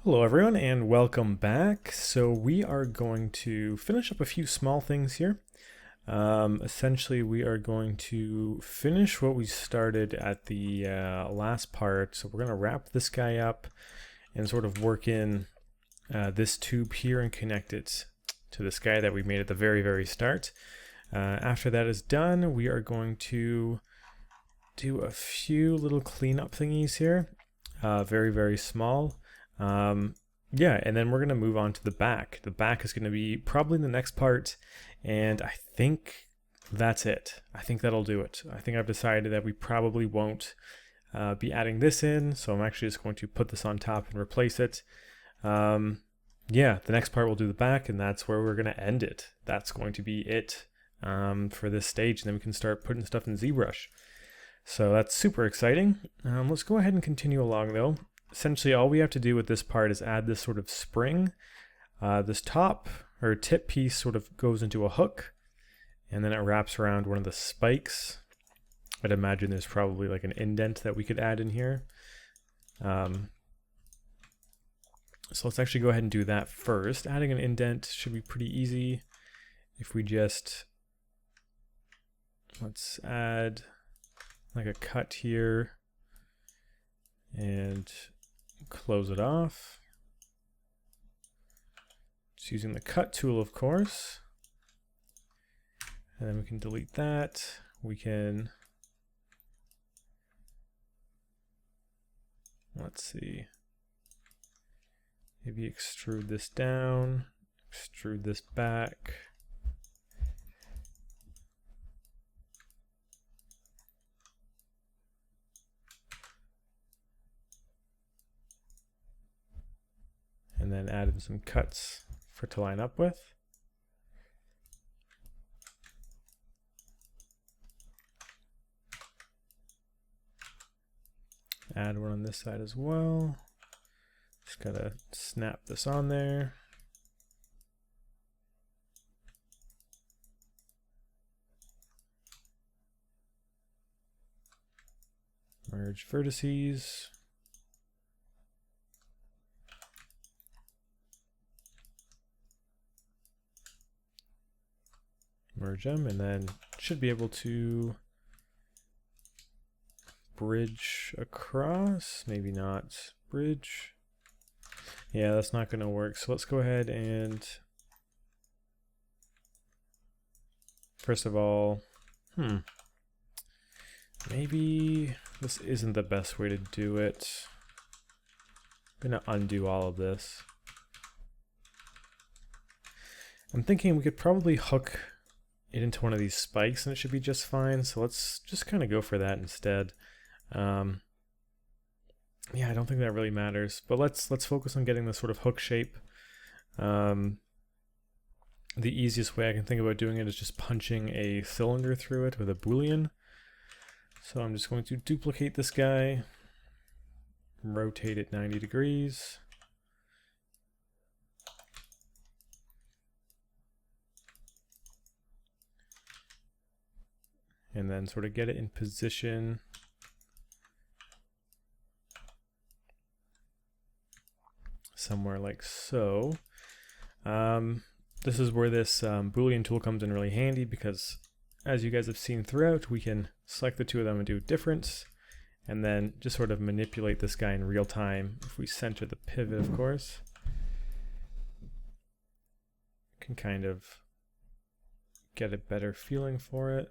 Hello everyone and welcome back. So we are going to finish up a few small things here. Essentially we are going to finish what we started at the last part. So we're going to wrap this guy up and sort of work in this tube here and connect it to this guy that we made at the very start. After that is done, we are going to do a few little cleanup thingies here. Very small. Yeah, and then we're going to move on to the back. The back is going to be probably the next part, and I think that's it. I think that'll do it. I think I've decided that we probably won't be adding this in, so I'm actually just going to put this on top and replace it. Yeah, the next part we'll do the back, and that's where we're going to end it. That's going to be it for this stage, and then we can start putting stuff in ZBrush. So that's super exciting. Let's go ahead and continue along though. Essentially all we have to do with this part is add this sort of spring. This top or tip piece sort of goes into a hook and then it wraps around one of the spikes. I'd imagine there's probably like an indent that we could add in here. So let's actually go ahead and do that first. Adding an indent should be pretty easy. If we just, let's add like a cut here and close it off. Just using the cut tool, of course. And then we can delete that. We can, let's see, maybe extrude this down, extrude this back. And then add in some cuts for it to line up with. Add one on this side as well. Just gotta snap this on there. Merge vertices. Merge them, and then should be able to bridge across. Maybe not. Bridge. Yeah, that's not going to work. So let's go ahead and first of all, maybe this isn't the best way to do it. I'm going to undo all of this. I'm thinking we could probably hook it into one of these spikes and it should be just fine. So let's just kind of go for that instead. Yeah, I don't think that really matters, but let's focus on getting this sort of hook shape. The easiest way I can think about doing it is just punching a cylinder through it with a Boolean. So I'm just going to duplicate this guy, rotate it 90 degrees. And then sort of get it in position. Somewhere like so. This is where this Boolean tool comes in really handy because as you guys have seen throughout, we can select the two of them and do difference and then just sort of manipulate this guy in real time. If we center the pivot, of course, can kind of get a better feeling for it.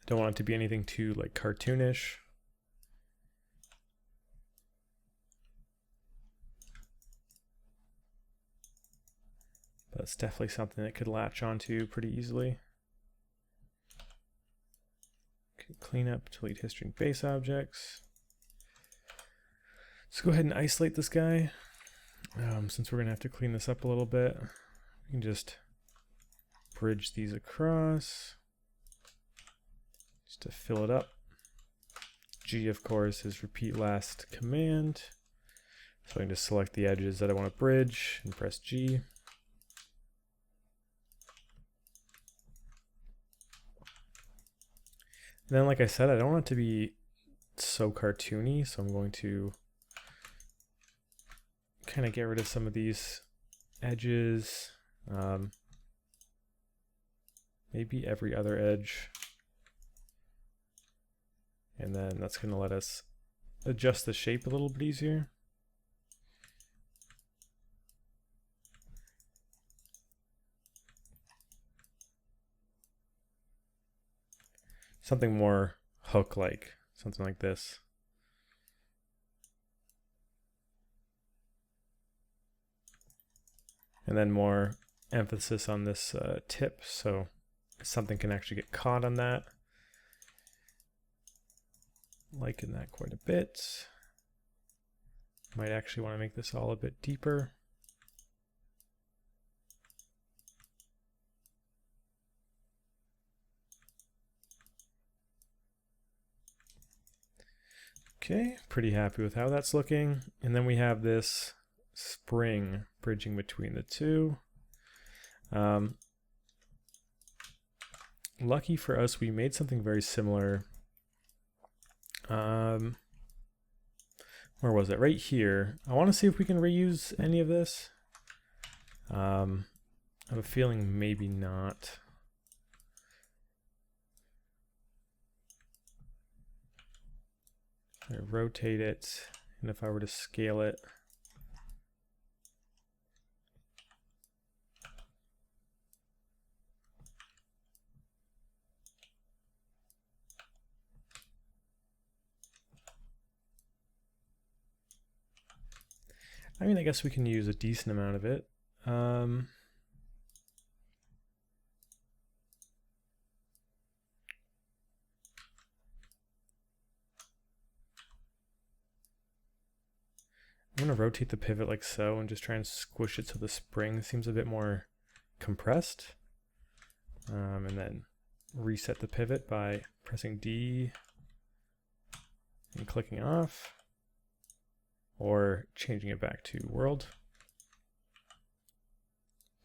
Don't want it to be anything too like cartoonish. But it's definitely something that could latch onto pretty easily. Okay, clean up, delete history and base objects. Let's go ahead and isolate this guy. Since we're gonna have to clean this up a little bit, we can just bridge these across just to fill it up. G, of course, is repeat last command. So I can just select the edges that I want to bridge and press G. And then, like I said, I don't want it to be so cartoony, so I'm going to kind of get rid of some of these edges. Maybe every other edge. And then that's going to let us adjust the shape a little bit easier. Something more hook-like, something like this. And then more emphasis on this tip, so something can actually get caught on that. Liking that quite a bit. Might actually want to make this all a bit deeper. Okay, pretty happy with how that's looking. And then we have this spring bridging between the two. Lucky for us, we made something very similar. Where was it? Right here. I want to see if we can reuse any of this. I have a feeling maybe not. I rotate it, and if I were to scale it, I mean, I guess we can use a decent amount of it. I'm going to rotate the pivot like so and just try and squish it so the spring seems a bit more compressed. And then reset the pivot by pressing D and clicking off, or changing it back to world.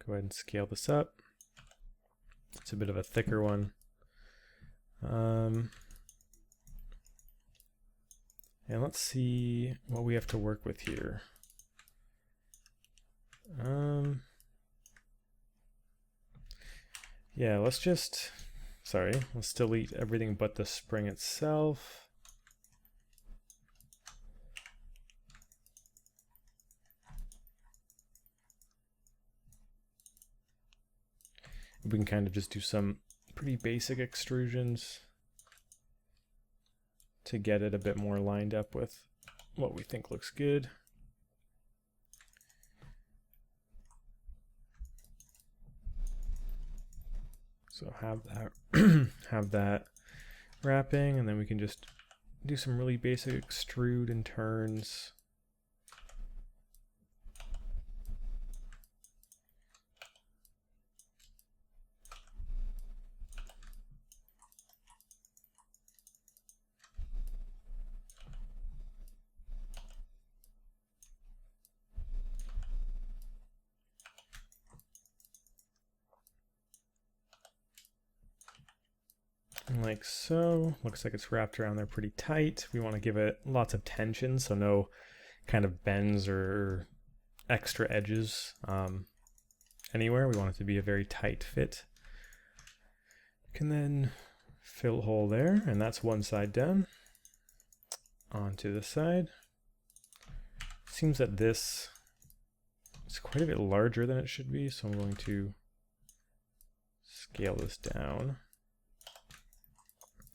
Go ahead and scale this up. It's a bit of a thicker one. And let's see what we have to work with here. Yeah, let's delete everything but the spring itself. We can kind of just do some pretty basic extrusions to get it a bit more lined up with what we think looks good. So have that have that wrapping, and then we can just do some really basic extrude and turns. Like so. Looks like it's wrapped around there pretty tight. We want to give it lots of tension, so no kind of bends or extra edges anywhere. We want it to be a very tight fit. Can then fill a hole there, and that's one side done. Onto the side. Seems that this is quite a bit larger than it should be, so I'm going to scale this down.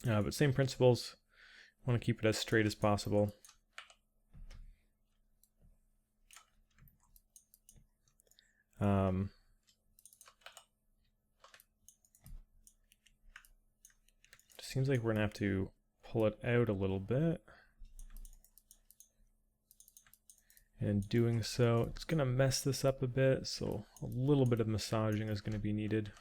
But same principles. Want to keep it as straight as possible. Seems like we're gonna have to pull it out a little bit. And in doing so, it's gonna mess this up a bit, so a little bit of massaging is gonna be needed.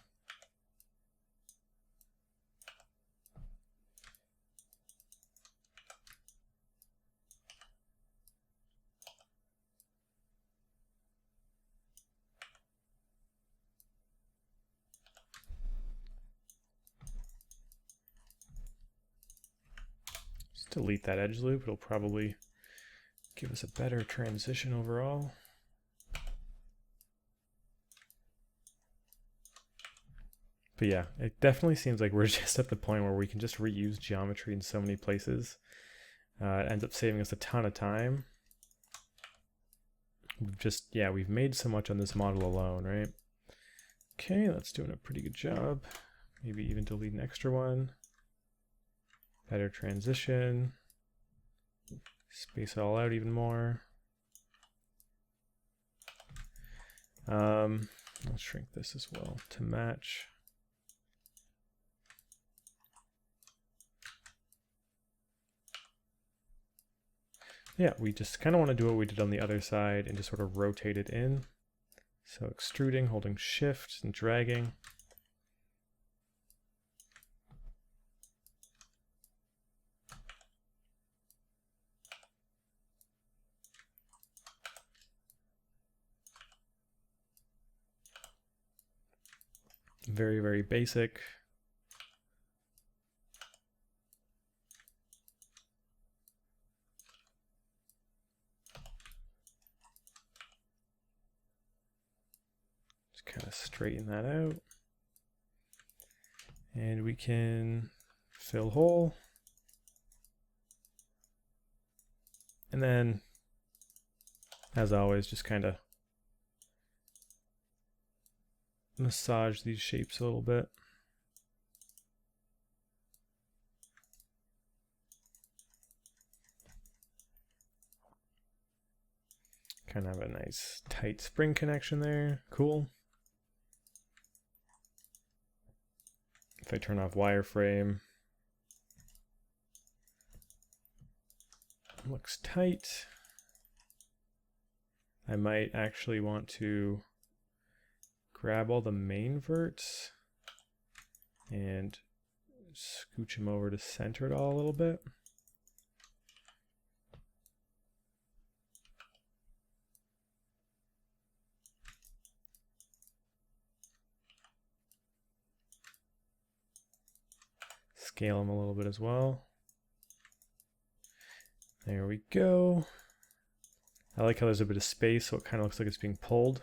delete that edge loop. It'll probably give us a better transition overall. But yeah, it definitely seems like we're just at the point where we can just reuse geometry in so many places. It ends up saving us a ton of time. We've made so much on this model alone, right? Okay, that's doing a pretty good job. Maybe even delete an extra one. Better transition. Space it all out even more. I'll shrink this as well to match. Yeah, we just kind of want to do what we did on the other side and just sort of rotate it in. So extruding, holding shift and dragging. Very, very basic. Just kind of straighten that out. And we can fill hole. And then, as always, just kind of massage these shapes a little bit. Kind of have a nice tight spring connection there. Cool. If I turn off wireframe, looks tight. I might actually want to grab all the main verts and scooch them over to center it all a little bit. Scale them a little bit as well. There we go. I like how there's a bit of space, so it kind of looks like it's being pulled.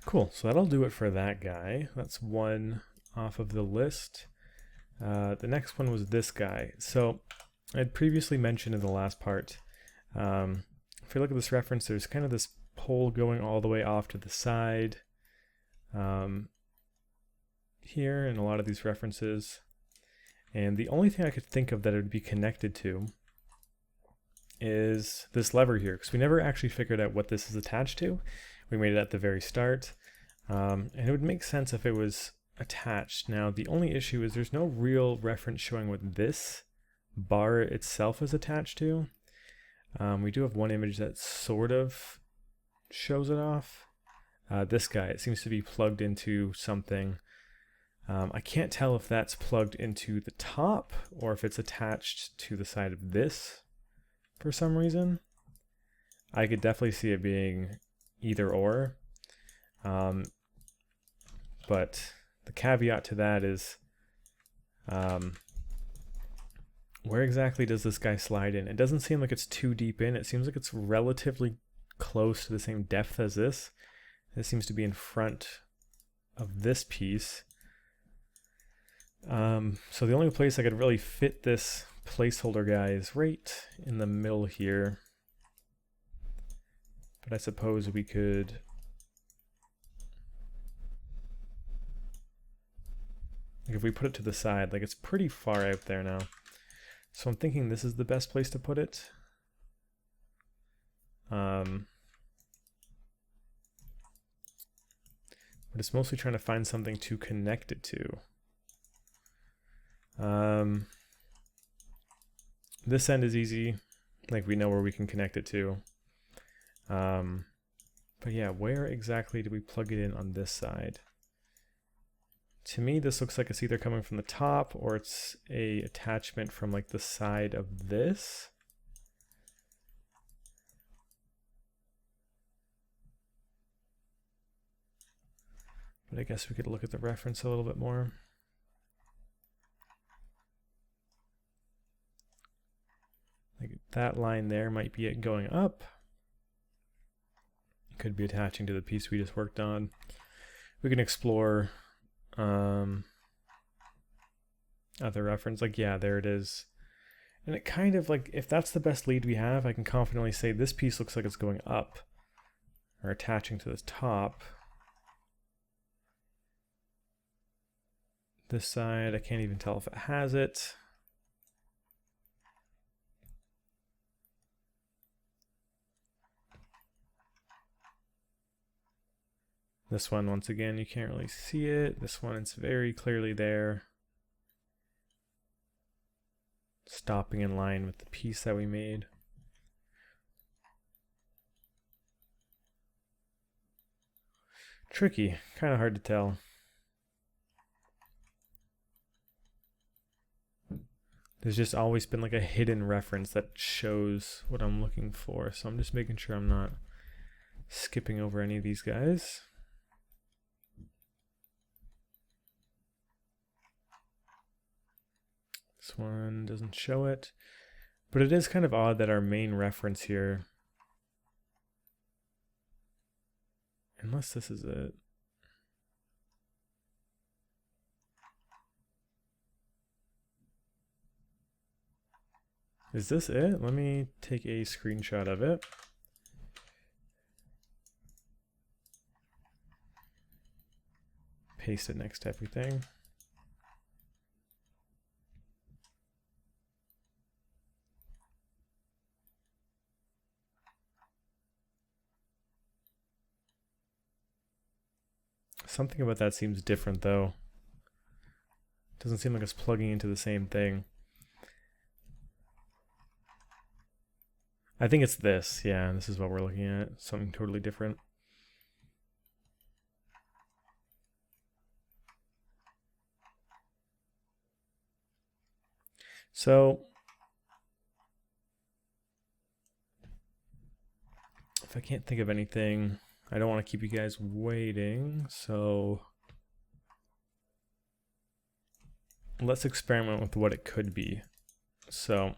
Cool, so that'll do it for that guy. That's one off of the list. The next one was this guy. So I'd previously mentioned in the last part, if you look at this reference, there's kind of this pole going all the way off to the side here in a lot of these references. And the only thing I could think of that it would be connected to is this lever here, because we never actually figured out what this is attached to. We made it at the very start, and it would make sense if it was attached. Now, the only issue is there's no real reference showing what this bar itself is attached to. We do have one image that sort of shows it off. This guy, it seems to be plugged into something. I can't tell if that's plugged into the top or if it's attached to the side of this for some reason. I could definitely see it being either or. But the caveat to that is, where exactly does this guy slide in? It doesn't seem like it's too deep in. It seems like it's relatively close to the same depth as this. This seems to be in front of this piece. So the only place I could really fit this placeholder guy is right in the middle here. But I suppose we could like if we put it to the side, like it's pretty far out there now. So I'm thinking this is the best place to put it. But it's mostly trying to find something to connect it to. This end is easy, like we know where we can connect it to. But yeah, where exactly do we plug it in on this side? To me, this looks like it's either coming from the top or it's a attachment from like the side of this. But I guess we could look at the reference a little bit more. Like that line there might be it going up. Could be attaching to the piece we just worked on. We can explore other reference. Like, yeah, there it is. And it kind of like, if that's the best lead we have, I can confidently say this piece looks like it's going up or attaching to the top. This side, I can't even tell if it has it. This one, once again, you can't really see it. This one, it's very clearly there. Stopping in line with the piece that we made. Tricky, kind of hard to tell. There's just always been like a hidden reference that shows what I'm looking for. So I'm just making sure I'm not skipping over any of these guys. This one doesn't show it. But it is kind of odd that our main reference here, unless this is it. Is this it? Let me take a screenshot of it. Paste it next to everything. Something about that seems different though. Doesn't seem like it's plugging into the same thing. I think it's this, yeah, this is what we're looking at, something totally different. So, if I can't think of anything, I don't want to keep you guys waiting, so let's experiment with what it could be. So,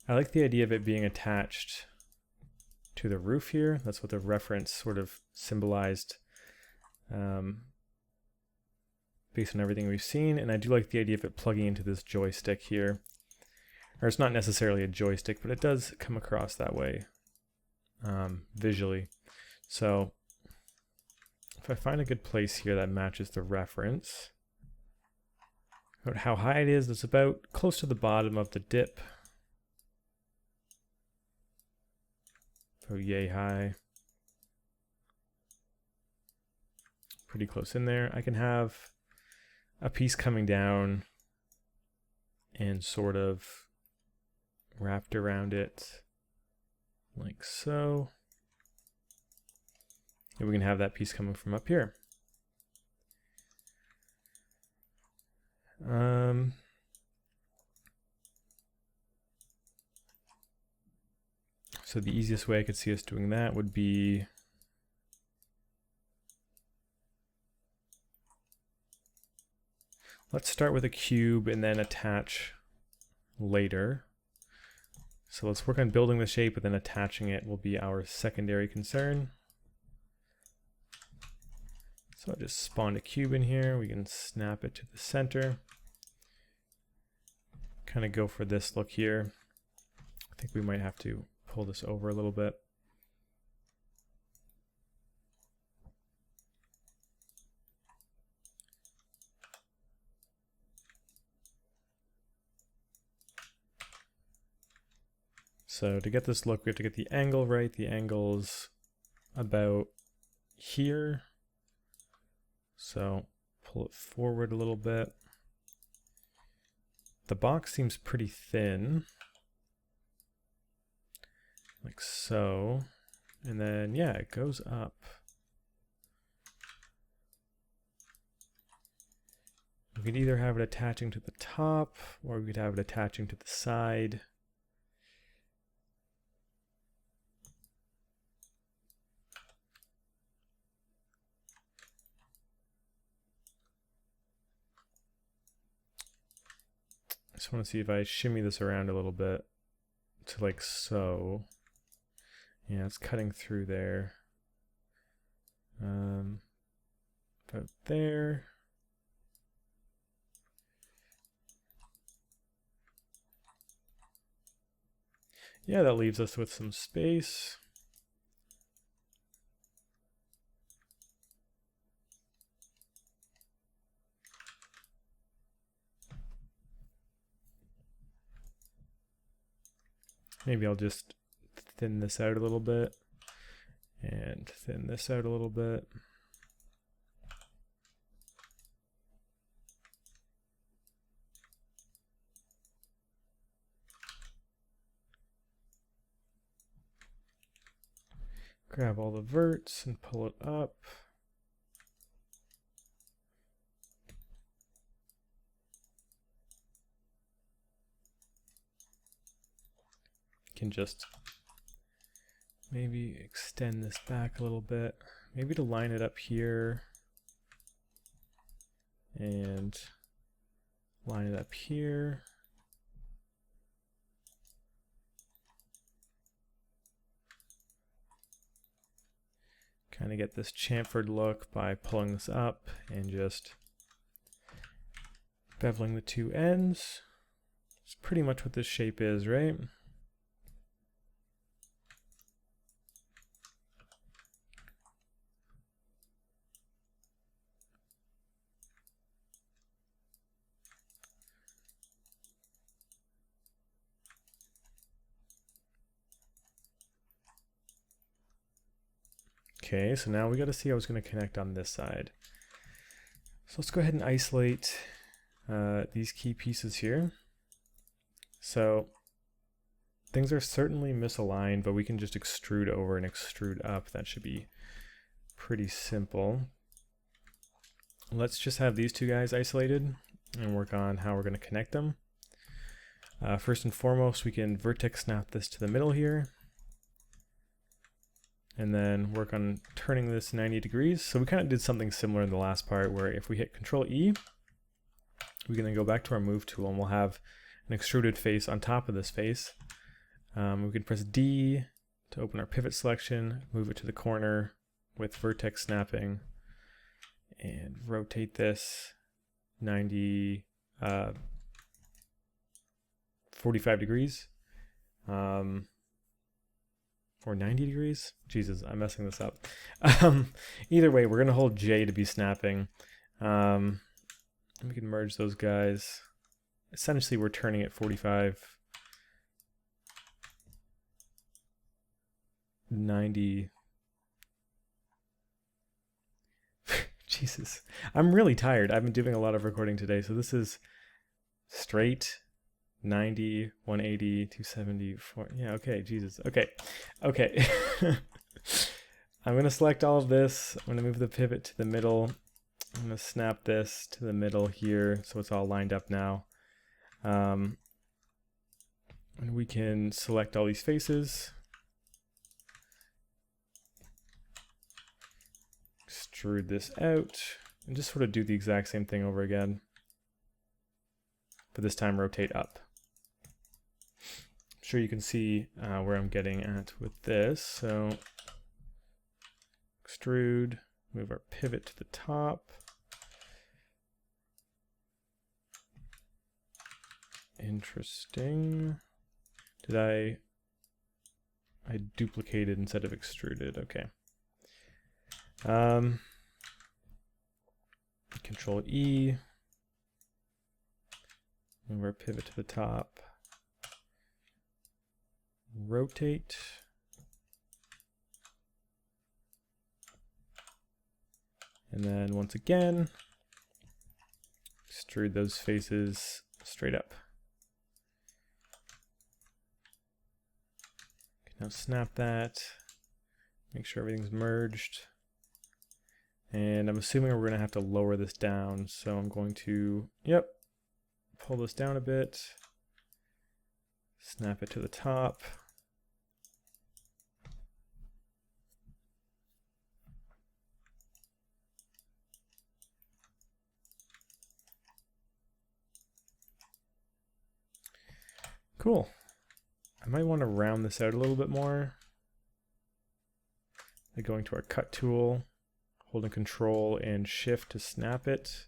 I like the idea of it being attached to the roof here. That's what the reference sort of symbolized based on everything we've seen. And I do like the idea of it plugging into this joystick here. Or it's not necessarily a joystick, but it does come across that way visually. So if I find a good place here that matches the reference, about how high it is, it's about close to the bottom of the dip. So yay high. Pretty close in there. I can have a piece coming down and sort of wrapped around it like so. And we can have that piece coming from up here. So the easiest way I could see us doing that would be let's start with a cube and then attach later. So let's work on building the shape, but then attaching it will be our secondary concern. So I just spawned a cube in here. We can snap it to the center. Kind of go for this look here. I think we might have to pull this over a little bit. So to get this look, we have to get the angle right. The angle's about here. So pull it forward a little bit. The box seems pretty thin. Like so. And then, yeah, it goes up. We could either have it attaching to the top, or we could have it attaching to the side. just want to see if I shimmy this around a little bit to like so. Yeah, it's cutting through there. About there. Yeah, that leaves us with some space. Maybe I'll just thin this out a little bit and thin this out a little bit. Grab all the verts and pull it up. Can just maybe extend this back a little bit, maybe to line it up here and line it up here. Kind of get this chamfered look by pulling this up and just beveling the two ends. It's pretty much what this shape is, right? Okay, so now we got to see how it's going to connect on this side. So let's go ahead and isolate these key pieces here. So things are certainly misaligned, but we can just extrude over and extrude up. That should be pretty simple. Let's just have these two guys isolated and work on how we're going to connect them. First and foremost, we can vertex snap this to the middle here. And then work on turning this 90 degrees. So we kind of did something similar in the last part where if we hit Control E, we can then go back to our move tool and we'll have an extruded face on top of this face. We can press D to open our pivot selection, move it to the corner with vertex snapping, and rotate this 45 degrees. Or 90 degrees? Jesus, I'm messing this up. Either way, we're going to hold J to be snapping. We can merge those guys. Essentially, we're turning it 45, 90. Jesus, I'm really tired. I've been doing a lot of recording today, so this is straight 90, 180, 270, 4. Yeah, okay, Jesus. Okay. I'm going to select all of this. I'm going to move the pivot to the middle. I'm going to snap this to the middle here so it's all lined up now. And we can select all these faces. Extrude this out and just sort of do the exact same thing over again. But this time rotate up. I'm sure you can see where I'm getting at with this. So extrude, move our pivot to the top. Interesting. Did I duplicated instead of extruded? Okay. Control E. Move our pivot to the top. Rotate. And then once again, extrude those faces straight up. Now snap that. Make sure everything's merged. And I'm assuming we're going to have to lower this down. So I'm going to, pull this down a bit. Snap it to the top. Cool. I might want to round this out a little bit more. By going to our cut tool, holding Control and Shift to snap it.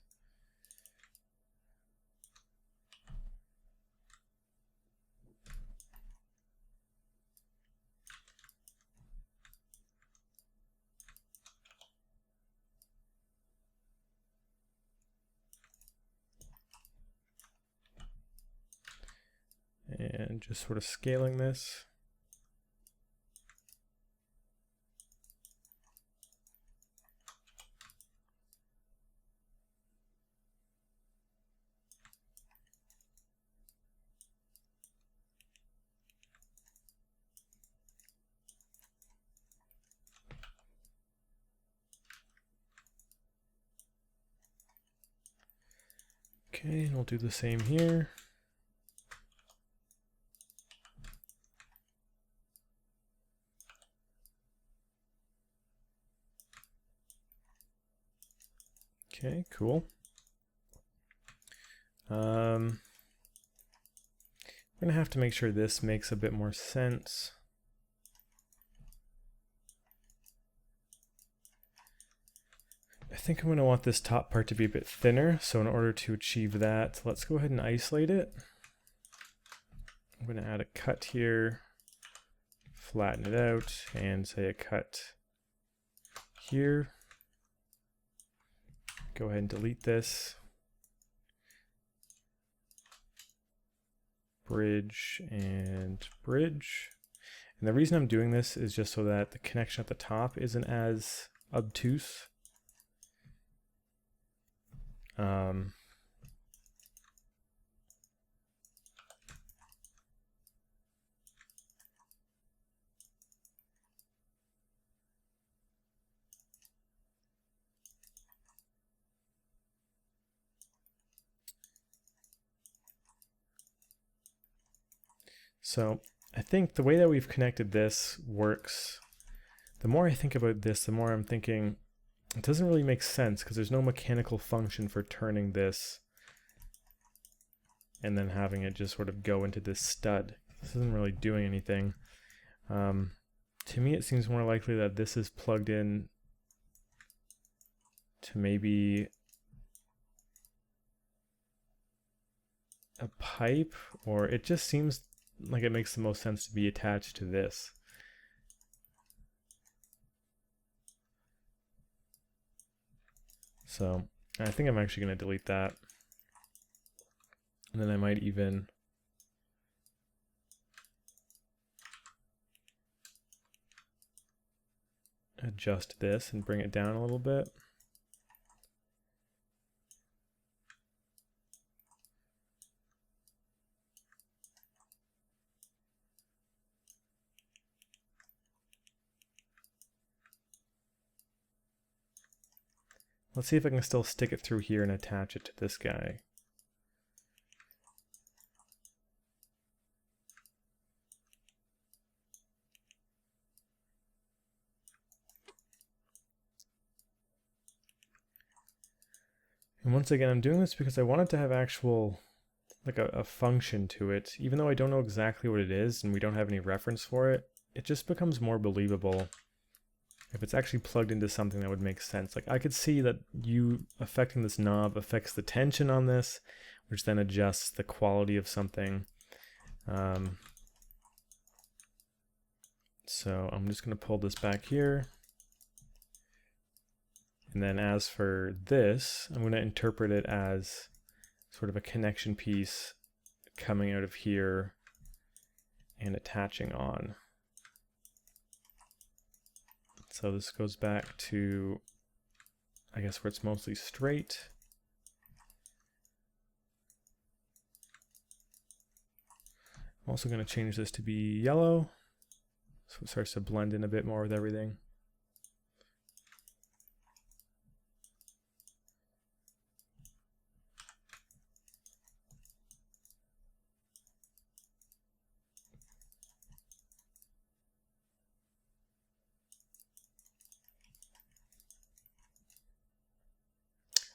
And just sort of scaling this. Okay, and we'll do the same here. Okay, cool. We're gonna have to make sure this makes a bit more sense. I think I'm going to want this top part to be a bit thinner, so in order to achieve that, let's go ahead and isolate it. I'm going to add a cut here, flatten it out, and say a cut here. Go ahead and delete this. Bridge and bridge. And the reason I'm doing this is just so that the connection at the top isn't as obtuse. So I think the way that we've connected this works. The more I think about this, the more I'm thinking it doesn't really make sense because there's no mechanical function for turning this and then having it just sort of go into this stud. This isn't really doing anything. To me, it seems more likely that this is plugged in to maybe a pipe, or it just seems like it makes the most sense to be attached to this. So I think I'm actually going to delete that. And then I might even adjust this and bring it down a little bit. Let's see if I can still stick it through here and attach it to this guy. And once again, I'm doing this because I want it to have actual, like a function to it. Even though I don't know exactly what it is and we don't have any reference for it, it just becomes more believable if it's actually plugged into something that would make sense. Like I could see that you affecting this knob affects the tension on this, which then adjusts the quality of something. So I'm just going to pull this back here. And then as for this, I'm going to interpret it as sort of a connection piece coming out of here and attaching on. So this goes back to, I guess, where it's mostly straight. I'm also going to change this to be yellow, so it starts to blend in a bit more with everything.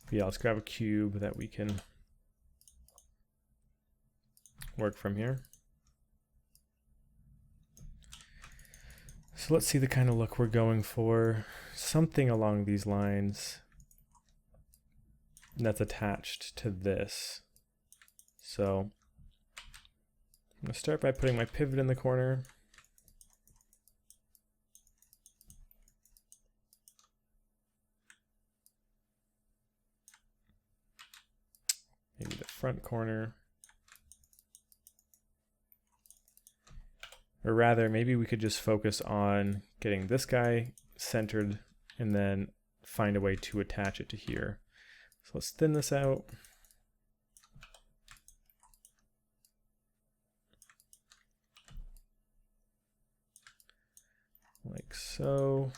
But yeah, let's grab a cube that we can work from here. So let's see the kind of look we're going for. Something along these lines that's attached to this. So I'm going to start by putting my pivot in the corner. Maybe the front corner. Or rather, maybe we could just focus on getting this guy centered and then find a way to attach it to here. So let's thin this out. Like so.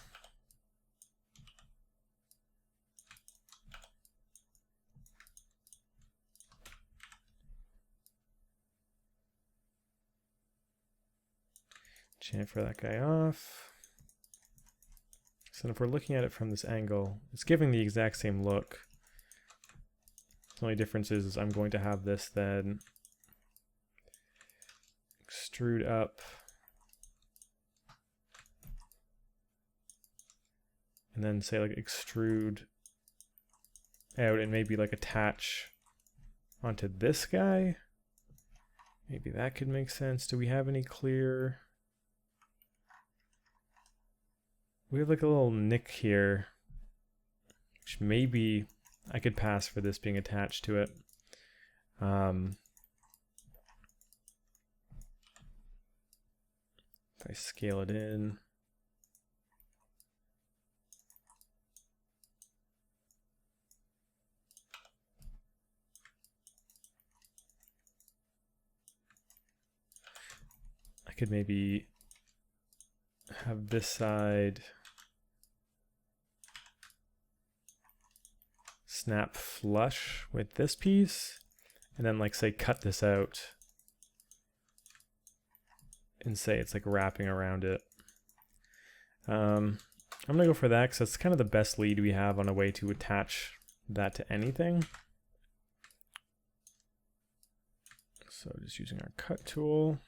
Chamfer that guy off. So if we're looking at it from this angle, it's giving the exact same look. The only difference is I'm going to have this then extrude up and then say like extrude out and maybe like attach onto this guy. Maybe that could make sense. Do we have any clear? We have like a little nick here, which maybe I could pass for this being attached to it. If I scale it in. I could maybe have this side snap flush with this piece, and then like say cut this out and say it's like wrapping around it. I'm gonna go for that because that's kind of the best lead we have on a way to attach that to anything. So just using our cut tool.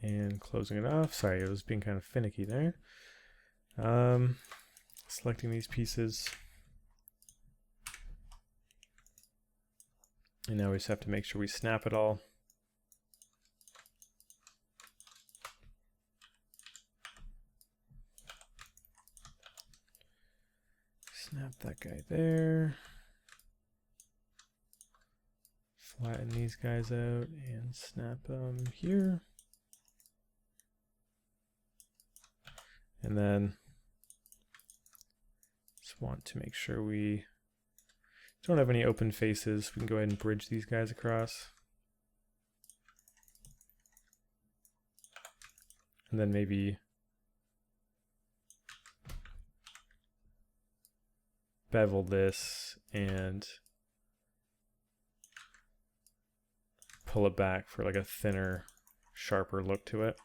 And closing it off. Sorry, it was being kind of finicky there. Selecting these pieces. And now we just have to make sure we snap it all. Snap that guy there. Flatten these guys out and snap them here. And then just want to make sure we don't have any open faces. We can go ahead and bridge these guys across. And then maybe bevel this and pull it back for like a thinner, sharper look to it.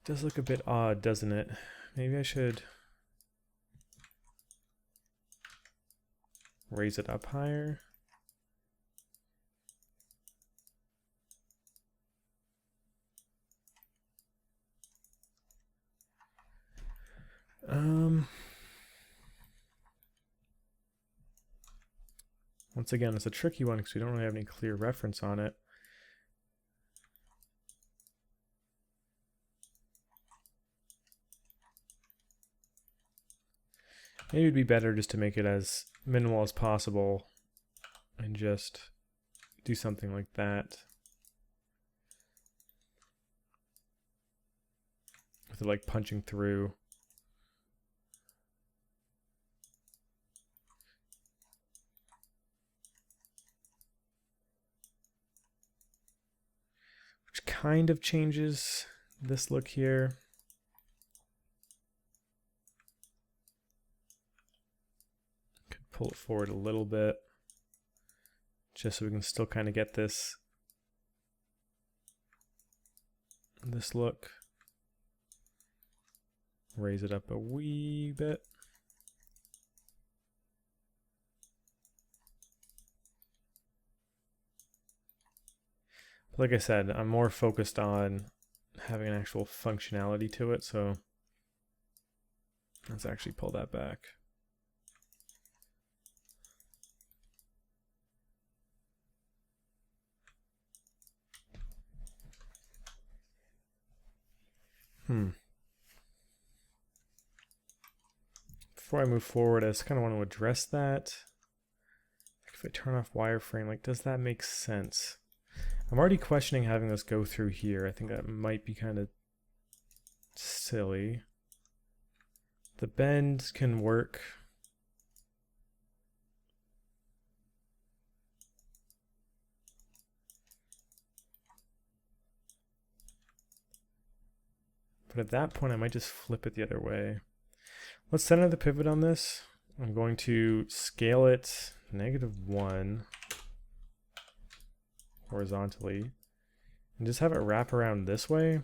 Does look a bit odd, doesn't it? Maybe I should raise it up higher. Once again, it's a tricky one because we don't really have any clear reference on it. Maybe it'd be better just to make it as minimal as possible and just do something like that. With it like punching through. kind of changes this look here. Could pull it forward a little bit, just so we can still kind of get this look. Raise it up a wee bit. Like I said, I'm more focused on having an actual functionality to it, so let's actually pull that back. Before I move forward, I just kind of want to address that. If I turn off wireframe, like, does that make sense? I'm already questioning having this go through here. I think that might be kind of silly. The bend can work. But at that point, I might just flip it the other way. Let's center the pivot on this. I'm going to scale it -1 horizontally and just have it wrap around this way.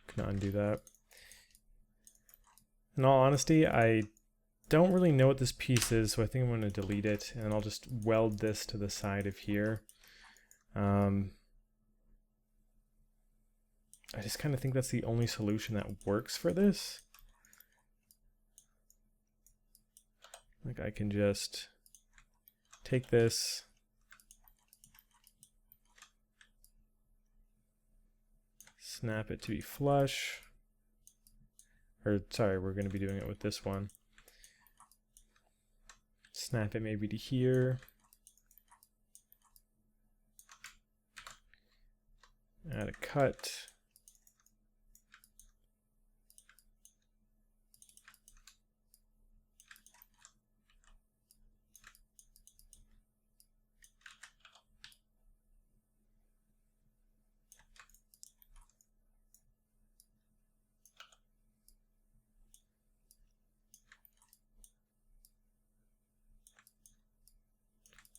Can undo that. In all honesty, I don't really know what this piece is, so I think I'm going to delete it, and I'll just weld this to the side of here. I just kind of think that's the only solution that works for this. Like, I can just take this, snap it to be flush, or sorry, we're going to be doing it with this one. Snap it maybe to here. Add a cut.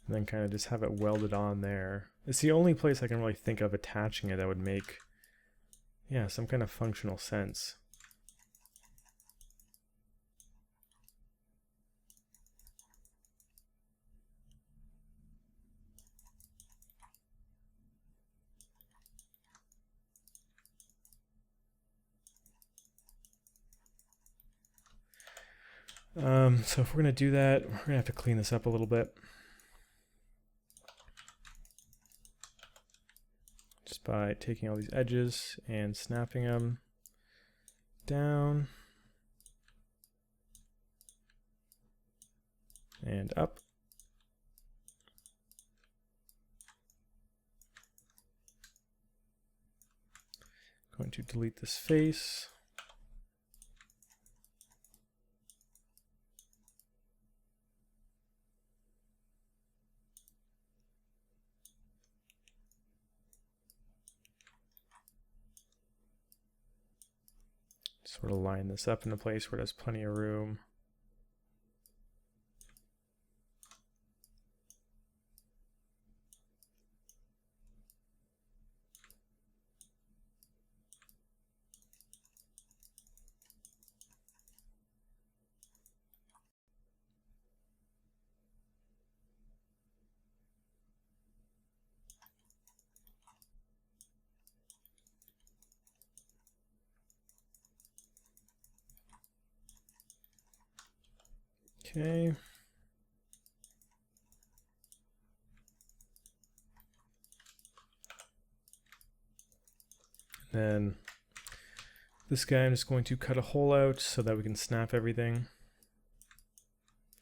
And then kind of just have it welded on there. It's the only place I can really think of attaching it that would make, yeah, some kind of functional sense. So if we're going to do that, we're going to have to clean this up a little bit. Just by taking all these edges and snapping them down and up. Going to delete this face. Sort of line this up in a place where there's plenty of room. Okay. Then this guy, I'm just going to cut a hole out so that we can snap everything.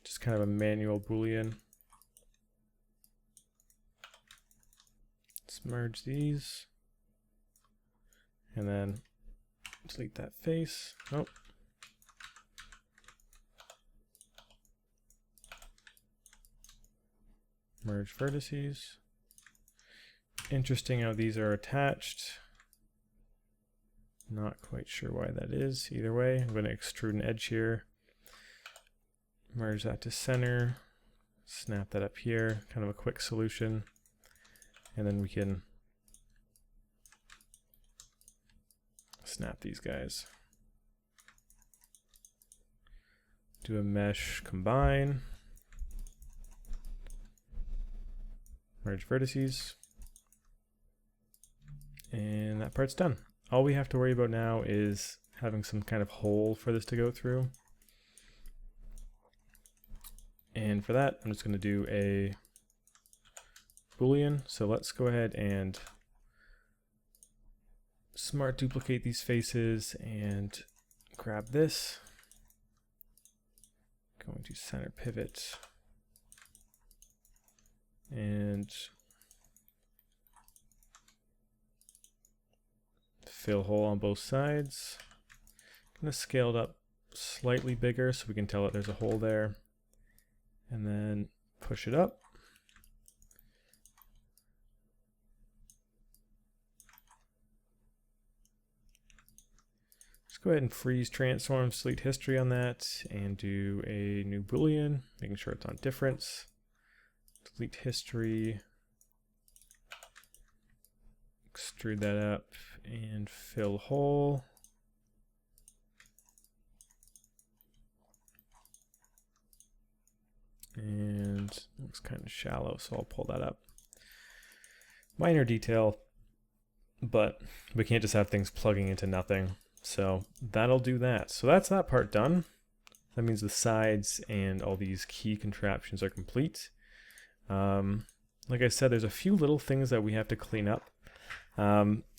Just kind of a manual Boolean. Let's merge these. And then delete that face. Nope. Merge vertices. Interesting how these are attached. Not quite sure why that is. Either way, I'm going to extrude an edge here. Merge that to center. Snap that up here. Kind of a quick solution. And then we can snap these guys. Do a mesh combine. Merge vertices. And that part's done. All we have to worry about now is having some kind of hole for this to go through. And for that, I'm just going to do a Boolean. So let's go ahead and smart duplicate these faces and grab this. Going to center pivot. And fill hole on both sides. I'm going to scale it up slightly bigger so we can tell that there's a hole there. And then push it up. Let's go ahead and freeze transforms, delete history on that, and do a new Boolean, making sure it's on difference. Delete history. Extrude that up and fill hole. And it looks kind of shallow, so I'll pull that up. Minor detail, but we can't just have things plugging into nothing. So that'll do that. So that's that part done. That means the sides and all these key contraptions are complete. Like I said, there's a few little things that we have to clean up.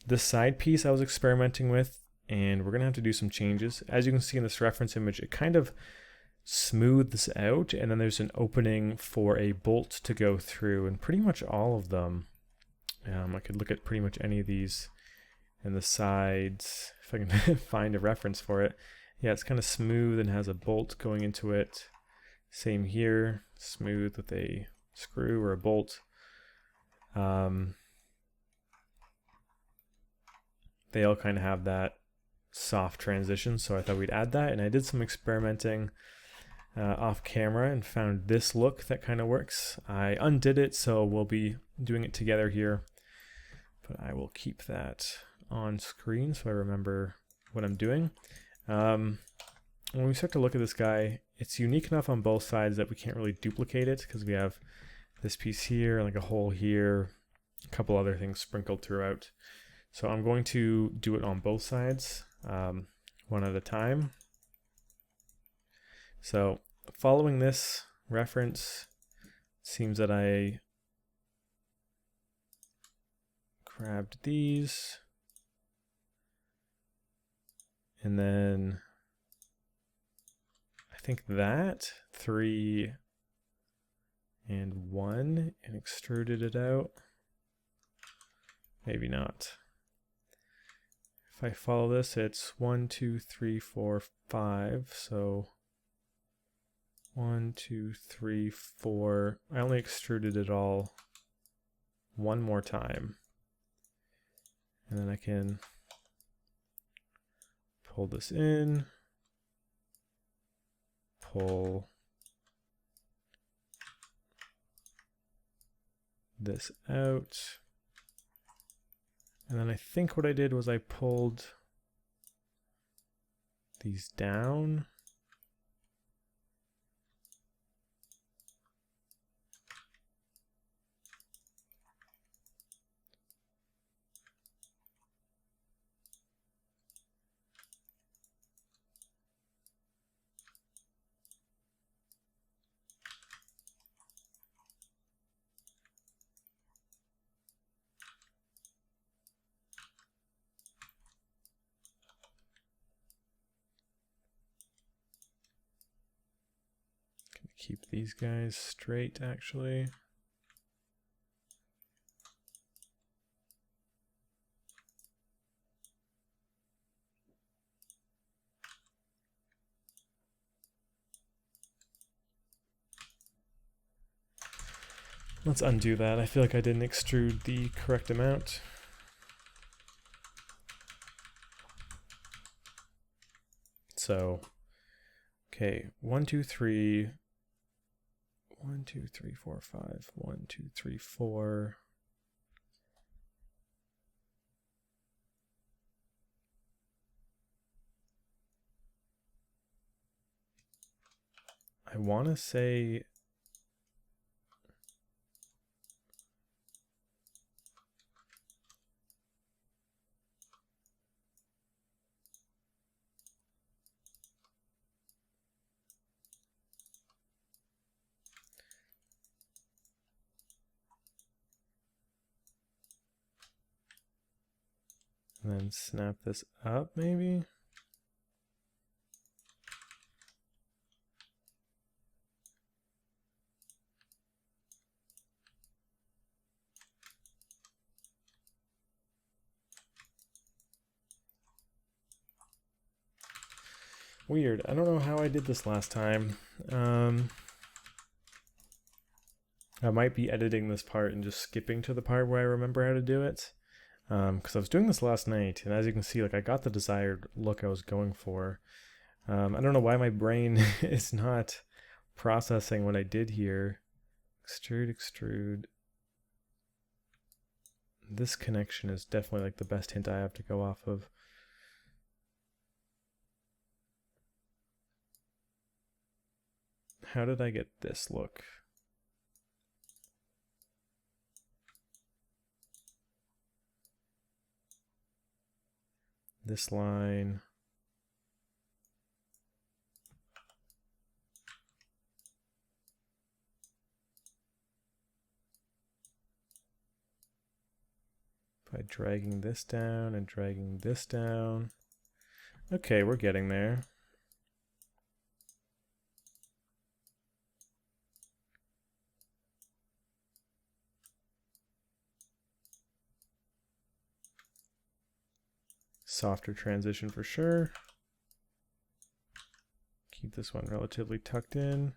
This side piece I was experimenting with, and we're gonna have to do some changes. As you can see in this reference image, it kind of smooths out, and then there's an opening for a bolt to go through, and pretty much all of them. I could look at pretty much any of these and the sides, if I can find a reference for it. Yeah, it's kind of smooth and has a bolt going into it. Same here, smooth with a screw or a bolt. They all kind of have that soft transition, so I thought we'd add that, and I did some experimenting off camera and found this look that kind of works. I undid it, so we'll be doing it together here, but I will keep that on screen so I remember what I'm doing. When we start to look at this guy, it's unique enough on both sides that we can't really duplicate it because we have this piece here, like a hole here, a couple other things sprinkled throughout. So I'm going to do it on both sides, one at a time. So following this reference, it seems that I grabbed these, and then I think that 3 and 1 and extruded it out. Maybe not. If I follow this, it's 1, 2, 3, 4, 5. So 1, 2, 3, 4. I only extruded it all one more time. And then I can pull this in, pull this out. And then I think what I did was I pulled these down. keep these guys straight, actually. Let's undo that. I feel like I didn't extrude the correct amount. So, okay, 1, 2, 3. 1, 2, 3, 4, 5. 1, 2, 3, 4. I want to say and then snap this up, maybe? Weird. I don't know how I did this last time. I might be editing this part and just skipping to the part where I remember how to do it. Because I was doing this last night, and as you can see, like I got the desired look I was going for. I don't know why my brain is not processing what I did here. Extrude, extrude. This connection is definitely like the best hint I have to go off of. How did I get this look? This line. By dragging this down and dragging this down. Okay, we're getting there. Softer transition for sure. Keep this one relatively tucked in.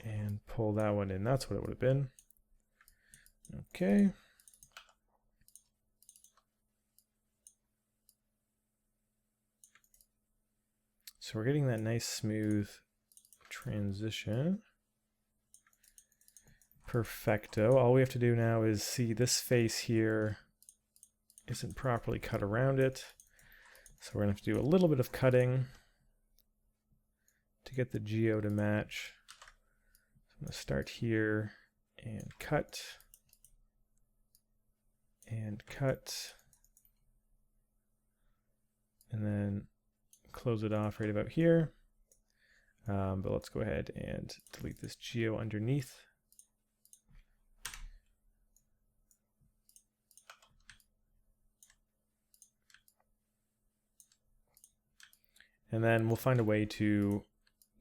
And pull that one in. That's what it would have been. Okay. So we're getting that nice smooth transition. Perfecto. All we have to do now is see this face here isn't properly cut around it. So we're going to have to do a little bit of cutting to get the geo to match. So I'm going to start here and cut. And cut. And then close it off right about here. But let's go ahead and delete this geo underneath. And then we'll find a way to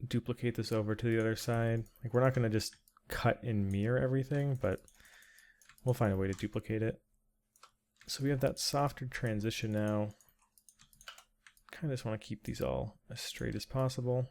duplicate this over to the other side. Like we're not going to just cut and mirror everything, but we'll find a way to duplicate it. So we have that softer transition now. Kind of just want to keep these all as straight as possible.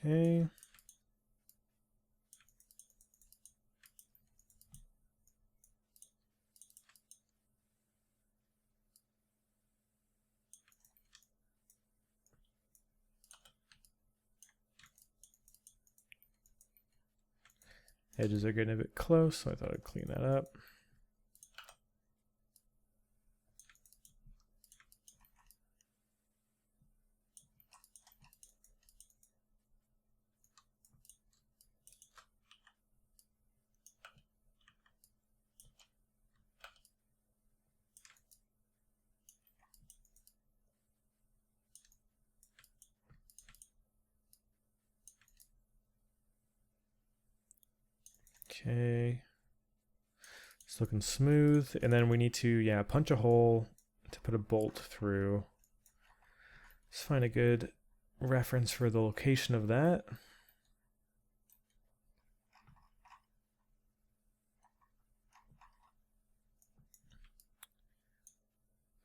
Okay. Edges are getting a bit close, so I thought I'd clean that up. Okay, it's looking smooth. And then we need to, punch a hole to put a bolt through. Let's find a good reference for the location of that.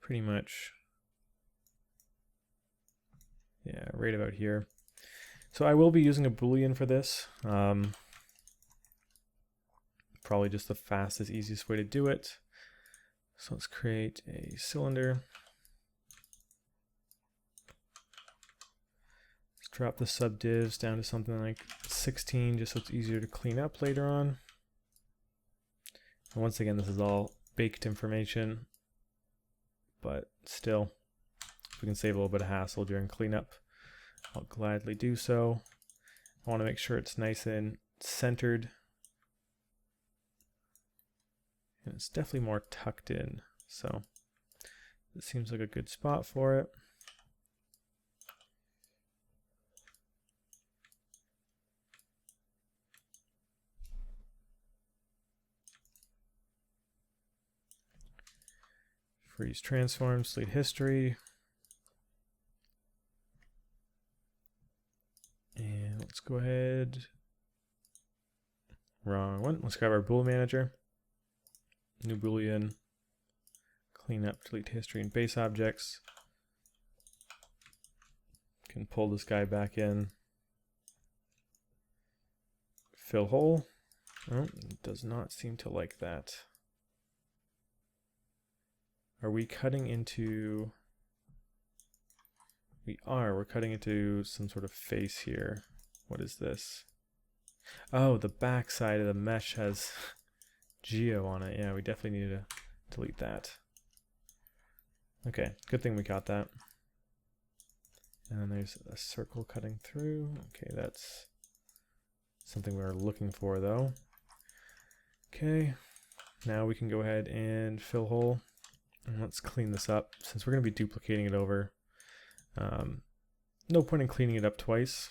Pretty much, yeah, right about here. So I will be using a Boolean for this. Probably just the fastest, easiest way to do it. So let's create a cylinder. Let's drop the subdivs down to something like 16 just so it's easier to clean up later on. And once again, this is all baked information, but still, if we can save a little bit of hassle during cleanup, I'll gladly do so. I want to make sure it's nice and centered. And it's definitely more tucked in, so it seems like a good spot for it. Freeze transforms, delete history. And let's go ahead. Wrong one. Let's grab our Bool manager. New Boolean, clean up, delete history and base objects. Can pull this guy back in. Fill hole. Oh, it does not seem to like that. Are we cutting into... We are. We're cutting into some sort of face here. What is this? Oh, the back side of the mesh has... Geo on it. Yeah, we definitely need to delete that. Okay, good thing we got that. And then there's a circle cutting through. Okay, that's something we were looking for though. Okay, now we can go ahead and fill hole. And let's clean this up since we're going to be duplicating it over. No point in cleaning it up twice.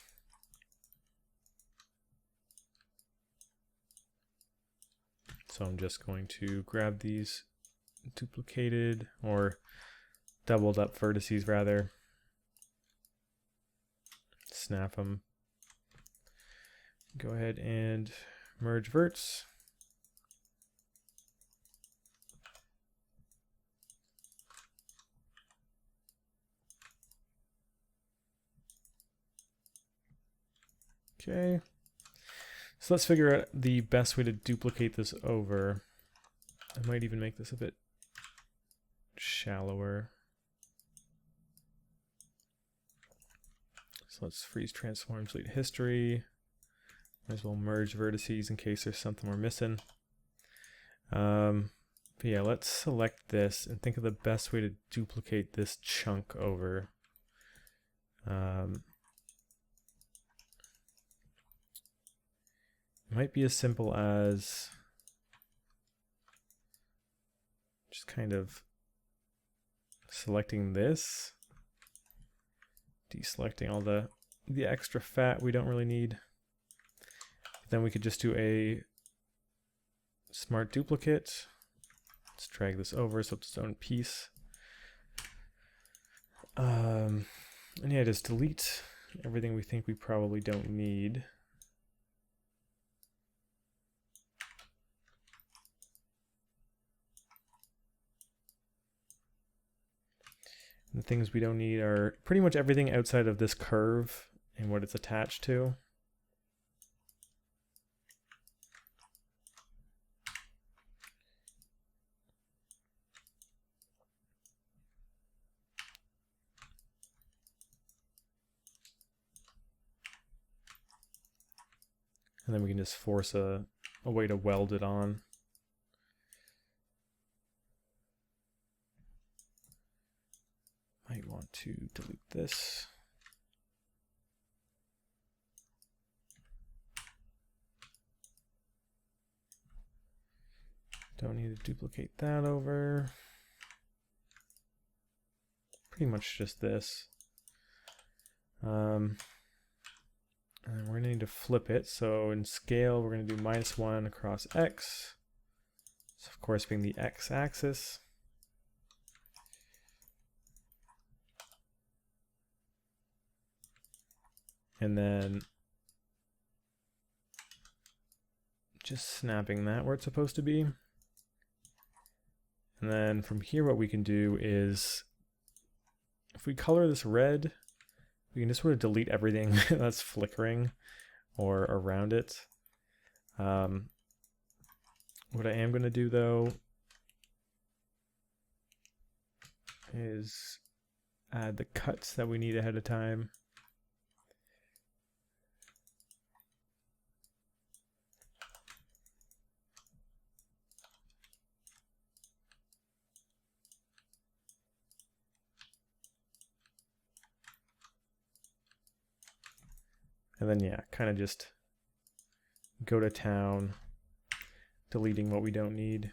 So I'm just going to grab these duplicated or doubled up vertices rather. Snap them. Go ahead and merge verts. Okay. So let's figure out the best way to duplicate this over. I might even make this a bit shallower. So let's freeze transform, delete history. Might as well merge vertices in case there's something we're missing. But yeah, let's select this and think of the best way to duplicate this chunk over. It might be as simple as just kind of selecting this, deselecting all the extra fat we don't really need. Then we could just do a smart duplicate. Let's drag this over so it's its own piece. And yeah, just delete everything we think we probably don't need. The things we don't need are pretty much everything outside of this curve and what it's attached to. And then we can just force a a way to weld it on. Might want to delete this. Don't need to duplicate that over. Pretty much just this. And we're going to need to flip it. So in scale, we're going to do -1 across x. So of course being the x-axis. And then just snapping that where it's supposed to be. And then from here, what we can do is, if we color this red, we can just sort of delete everything that's flickering or around it. What I am going to do though is add the cuts that we need ahead of time. And then, yeah, kind of just go to town, deleting what we don't need.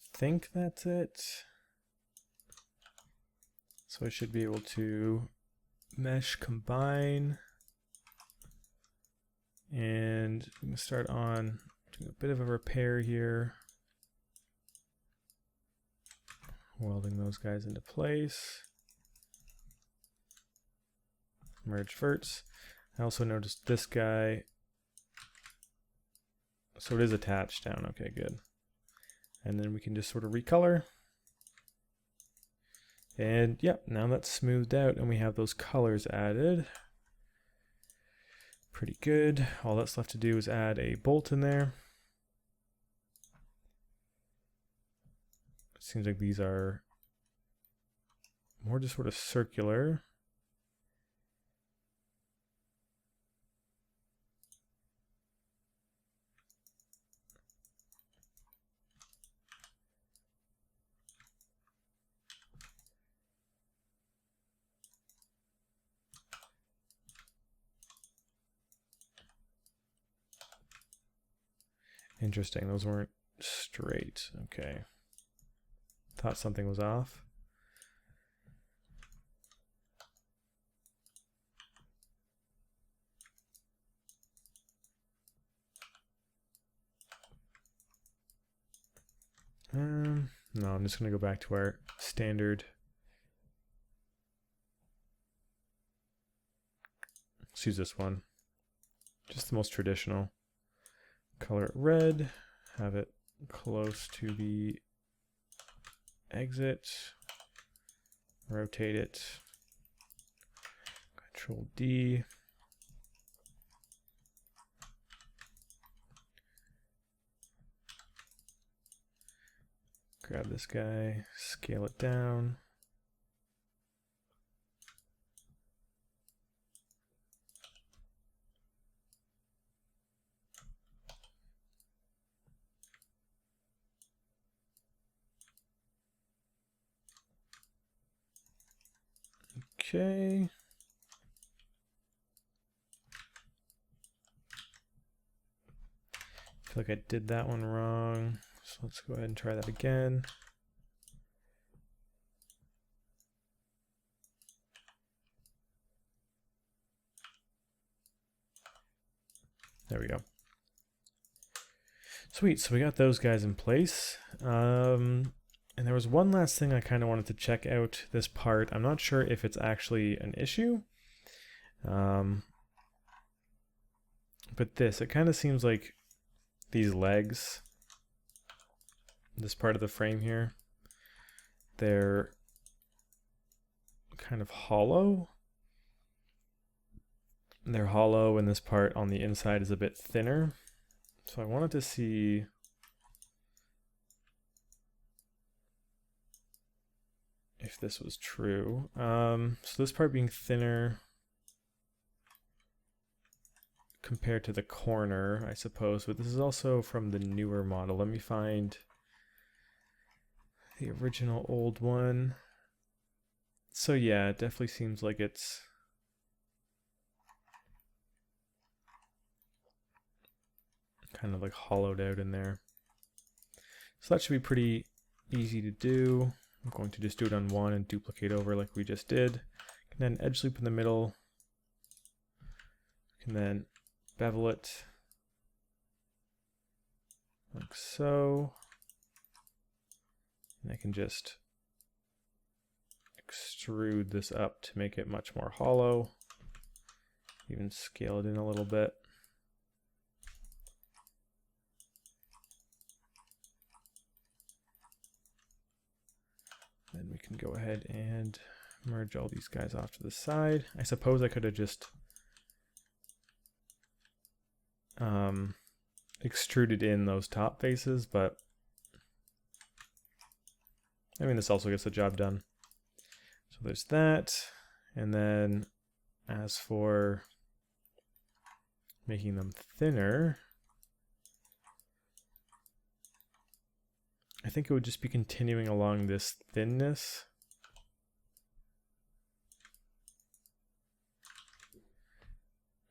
I think that's it. So I should be able to mesh combine, and we can start on doing a bit of a repair here, welding those guys into place. Merge verts. I also noticed this guy, so it is attached down. Okay, good. And then we can just sort of recolor. And yep, now that's smoothed out and we have those colors added. Pretty good. All that's left to do is add a bolt in there. It seems like these are more just sort of circular. Interesting, those weren't straight. Okay. Thought something was off. No, I'm just going to go back to our standard. Let's use this one. Just the most traditional. Color it red, have it close to the exit, rotate it, Control D. Grab this guy, scale it down. Okay. I feel like I did that one wrong. So let's go ahead and try that again. There we go. Sweet, so we got those guys in place. And there was one last thing I kind of wanted to check out this part. I'm not sure if it's actually an issue. But this, it kind of seems like these legs, this part of the frame here, they're kind of hollow. They're hollow, and this part on the inside is a bit thinner. So I wanted to see if this was true. So this part being thinner compared to the corner, I suppose, but this is also from the newer model. Let me find the original old one. So yeah, it definitely seems like it's kind of like hollowed out in there. So that should be pretty easy to do. I'm going to just do it on one and duplicate over like we just did. And then edge loop in the middle. And then bevel it like so. And I can just extrude this up to make it much more hollow. Even scale it in a little bit. Then we can go ahead and merge all these guys off to the side. I suppose I could have just extruded in those top faces, but I mean, this also gets the job done. So there's that. And then as for making them thinner, I think it would just be continuing along this thinness.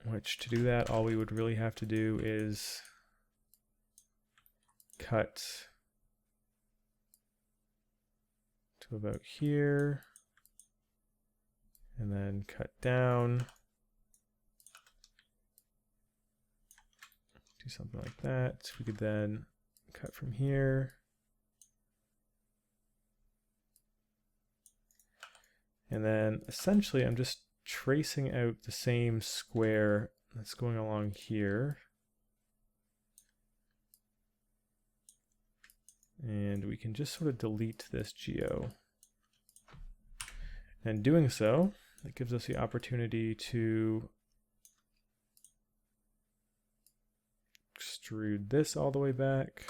Which, to do that, all we would really have to do is cut to about here, and then cut down. Do something like that. We could then cut from here. And then essentially I'm just tracing out the same square that's going along here. And we can just sort of delete this geo. And doing so, it gives us the opportunity to extrude this all the way back.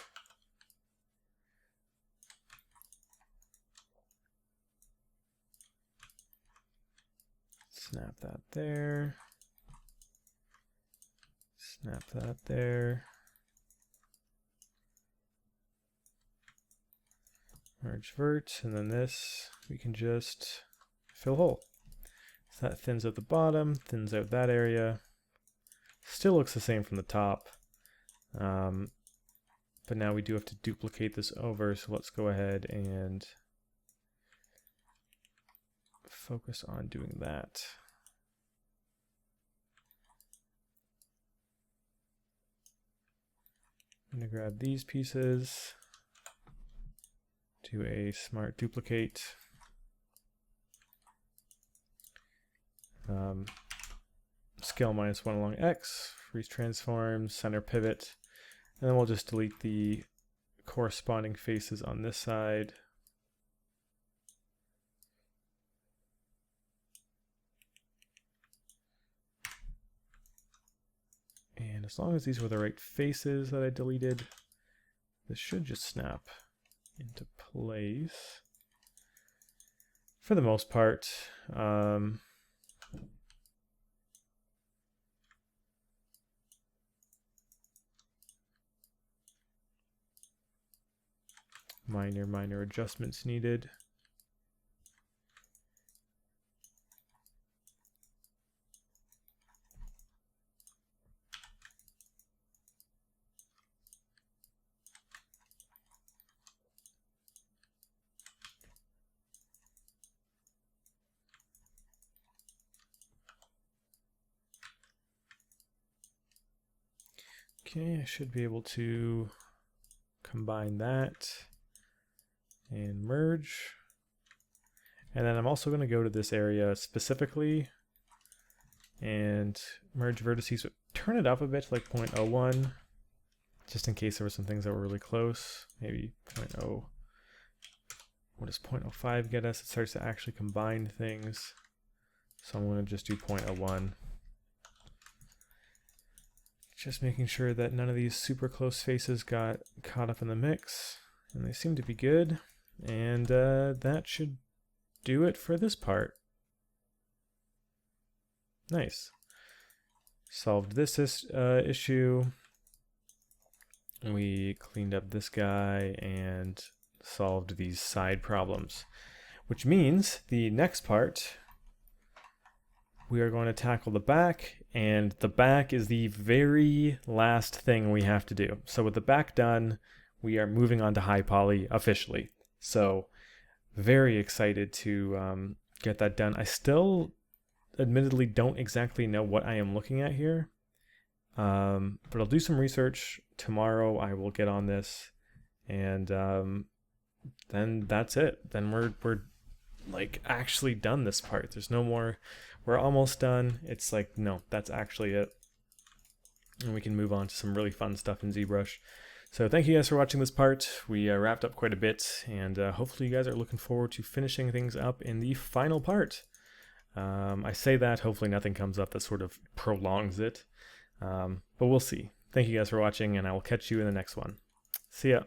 Snap that there. Snap that there. Merge vert, and then this we can just fill hole. So that thins out the bottom, thins out that area. Still looks the same from the top. But now we do have to duplicate this over, so let's go ahead and focus on doing that. I'm going to grab these pieces, do a smart duplicate. Scale -1 along X, freeze transform, center pivot, and then we'll just delete the corresponding faces on this side. And as long as these were the right faces that I deleted, this should just snap into place for the most part. Minor adjustments needed. Okay, I should be able to combine that and merge. And then I'm also going to go to this area specifically and merge vertices, but turn it up a bit to like 0.01, just in case there were some things that were really close. Maybe 0.0. What does 0.05 get us? It starts to actually combine things. So I'm going to just do 0.01. Just making sure that none of these super close faces got caught up in the mix. And they seem to be good. And that should do it for this part. Nice. Solved this issue. We cleaned up this guy and solved these side problems. Which means the next part, we are going to tackle the back, and the back is the very last thing we have to do. So with the back done, we are moving on to high poly officially. So very excited to get that done. I still admittedly don't exactly know what I am looking at here, but I'll do some research tomorrow. I will get on this, and then that's it. Then we're like actually done this part. There's no more. We're almost done. It's like, no, that's actually it. And we can move on to some really fun stuff in ZBrush. So thank you guys for watching this part. We wrapped up quite a bit, and hopefully you guys are looking forward to finishing things up in the final part. I say that, hopefully nothing comes up that sort of prolongs it, but we'll see. Thank you guys for watching, and I will catch you in the next one. See ya.